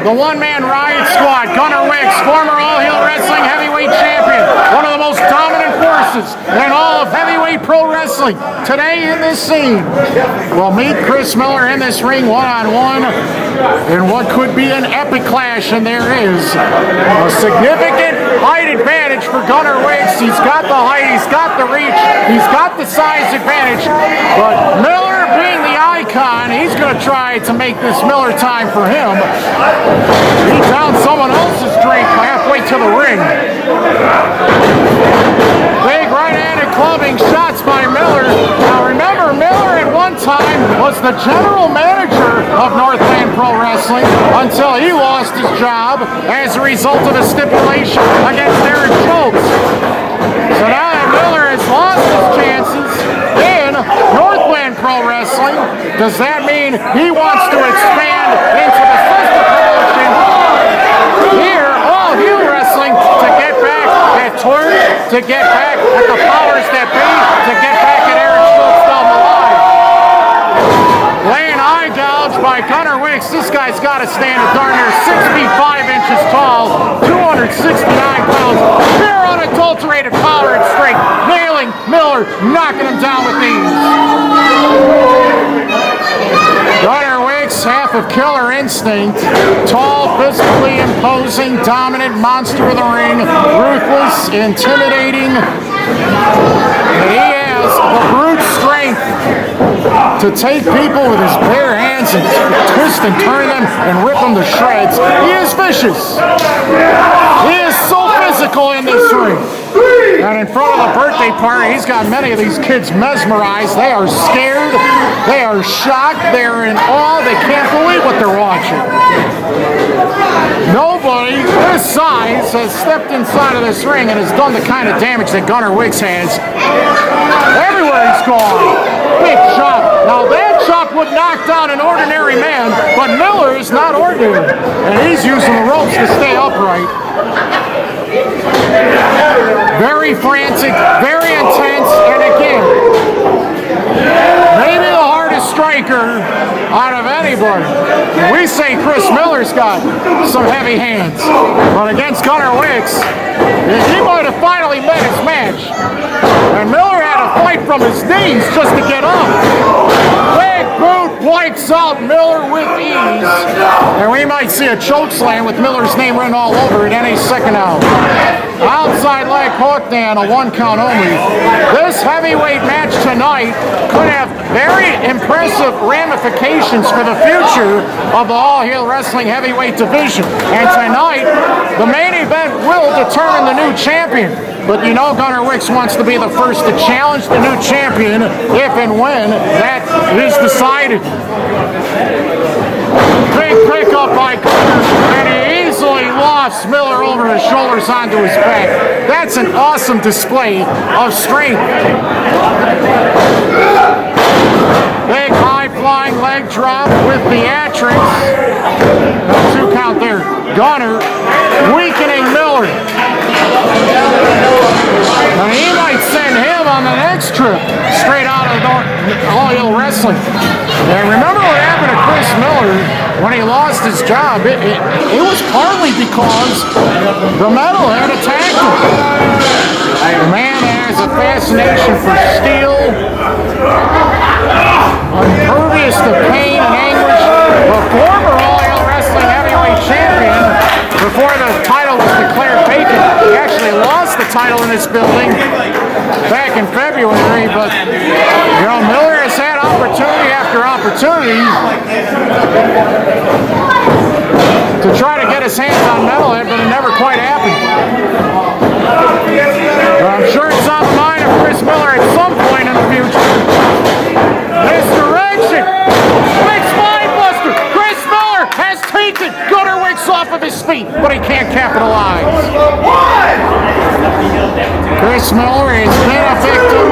the one-man riot squad, Gunnar Wixx, former All Heel Wrestling heavyweight champion, one of the most dominant forces in all of heavyweight pro wrestling. Today in this scene, we'll meet Chris Miller in this ring one-on-one in what could be an epic clash, and there is a significant height advantage for Gunnar Wixx. He's got the height, he's got the reach, he's got the size advantage, but Miller, being the icon, he's going to try to make this Miller time for him. He downed someone else's drink halfway to the ring. Big right-handed clubbing shots by Miller. Now remember, Miller at one time was the general manager of Northland Pro Wrestling until he lost his job as a result of a stipulation against Eric Schultz. So now that Miller has lost his chances in Northland Pro Wrestling, does that mean he wants to expand into the sister promotion here, All Heel Wrestling, to get back at Torch, to get back at the powers that be, to get back at Eric Schultz down the line? Laying eye gouge by Gunnar Wixx. This guy's got to stand at darn near 6 feet 5 inches tall, 269 pounds, pure unadulterated power and strength, nailing Miller, knocking him down with ease. Gunnar Wixx, half of Killer Instinct, tall, physically imposing, dominant monster of the ring, ruthless, intimidating. He has the brute strength to take people with his bare hands and twist and turn them and rip them to shreds. He is vicious. He is so physical in this ring. And in front of the birthday party, he's got many of these kids mesmerized. They are scared. They are shocked. They are in awe. They can't believe what they're watching. Nobody this size has stepped inside of this ring and has done the kind of damage that Gunnar Wixx has. Everywhere he's gone. Big chop. Now that chop would knock down an ordinary man, but Miller is not ordinary. And he's using the ropes to stay upright. Very frantic, very intense, and again, maybe the hardest striker out of anybody. We say Chris Miller's got some heavy hands, but against Gunnar Wixx, he might have finally met his match. And Miller had to fight from his knees just to get up. Big boot wipes out Miller with ease. And we might see a choke slam with Miller's name written all over it any second now. Outside leg hook and a 1 count only. This heavyweight match tonight could have very impressive ramifications for the future of the All Heel Wrestling heavyweight division. And tonight, the main event will determine the new champion. But you know Gunnar Wixx wants to be the first to challenge the new champion if and when that is decided. Big pickup by Gunnar, and he easily lofts Miller over his shoulders onto his back. That's an awesome display of strength. Big high-flying leg drop with theatrics. 2 count there. Gunnar weakening Miller. And he might send him on the next trip straight out of All Heel Wrestling. And remember what happened to Chris Miller when he lost his job? It was partly because the metalhead attacked him. The man has a fascination for steel, impervious to pain and anguish. The former All Heel Wrestling heavyweight champion, before the title was declared vacant, he actually lost the title in this building back in February, but you know, Miller has had opportunity after opportunity to try to get his hands on metalhead, but it never quite happened. But I'm sure it's on the mind of Chris Miller at some point in the future. Misdirection! Big spine buster! Chris Miller has taken Gunnar Wixx off of his feet, but he can't capitalize. Chris Miller has been a victim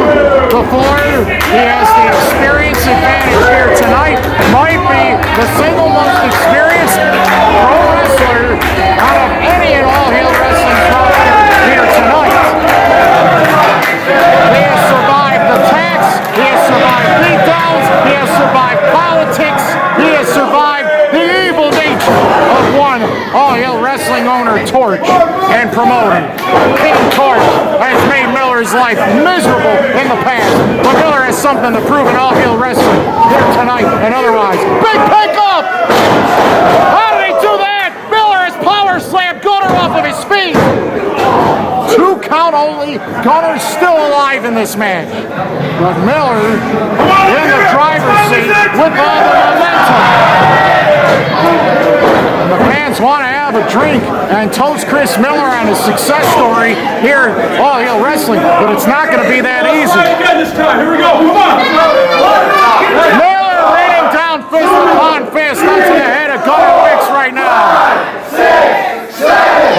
before. He has the experience advantage here tonight. Might be the single most experienced pro wrestler out of any and all Heel Wrestling roster here tonight. He has survived attacks. He has survived beatdowns. He has survived politics. He has survived the evil nature of one life miserable in the past. But Miller has something to prove in all-heel wrestling here tonight and otherwise. Big pickup! How did he do that? Miller has power slammed Gunner off of his feet. 2 count only. Gunner's still alive in this match. But Miller in the driver's seat with all the momentum. And the fans want to have a drink and toast Chris Miller on his success story here at All Heel Wrestling, but it's not going to be that easy. Here we go. Come on. Miller raining down fist upon fist up to the head of Gunner Wixx right now.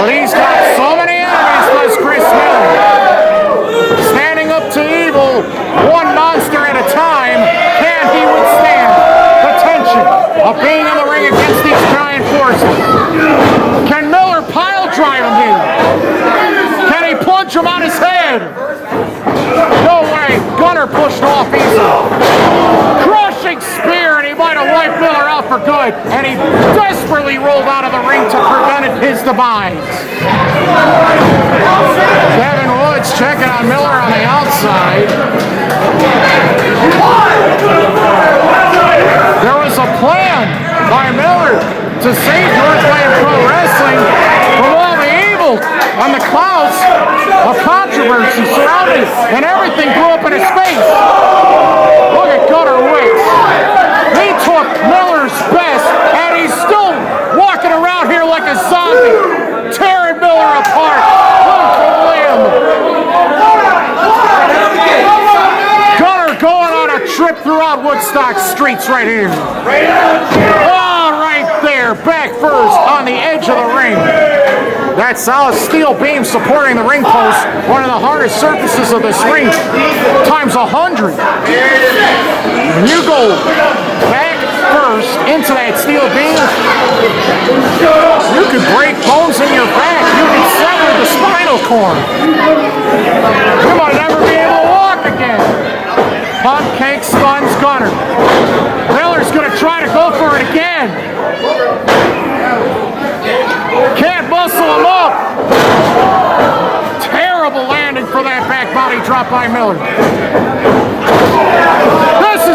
But he's got so many enemies, does Chris Miller. Standing up to evil, one monster at a time, can he withstand the tension of being in the ring against these giant forces? Can Miller pile drive him here? Can he plunge him on his head? No way. Gunner pushed off easily. Crushing spear, and he might have wiped Miller out for good. And he desperately rolled out of the ring to prevent his demise. Kevin Woods checking on Miller on the outside. There was a plan by Miller to save Northland Pro Wrestling from all the evil and the clouds of controversy surrounding it, and everything blew up in his face. Look at Gunner Wixx. He took Miller's best, and he's still walking around here like a zombie, tearing Miller apart. Gunner going on a trip throughout Woodstock streets right here. Oh, right there, back first on the edge of the ring. That solid steel beam supporting the ring post, one of the hardest surfaces of this ring, times 100. When you go back first into that steel beam, you could break bones in your back. You could sever the spinal cord. You might never be able to walk again. Pump cake stuns Gunner. Miller's going to try to go for it again. Can't muscle him up. Terrible landing for that back body drop by Miller. This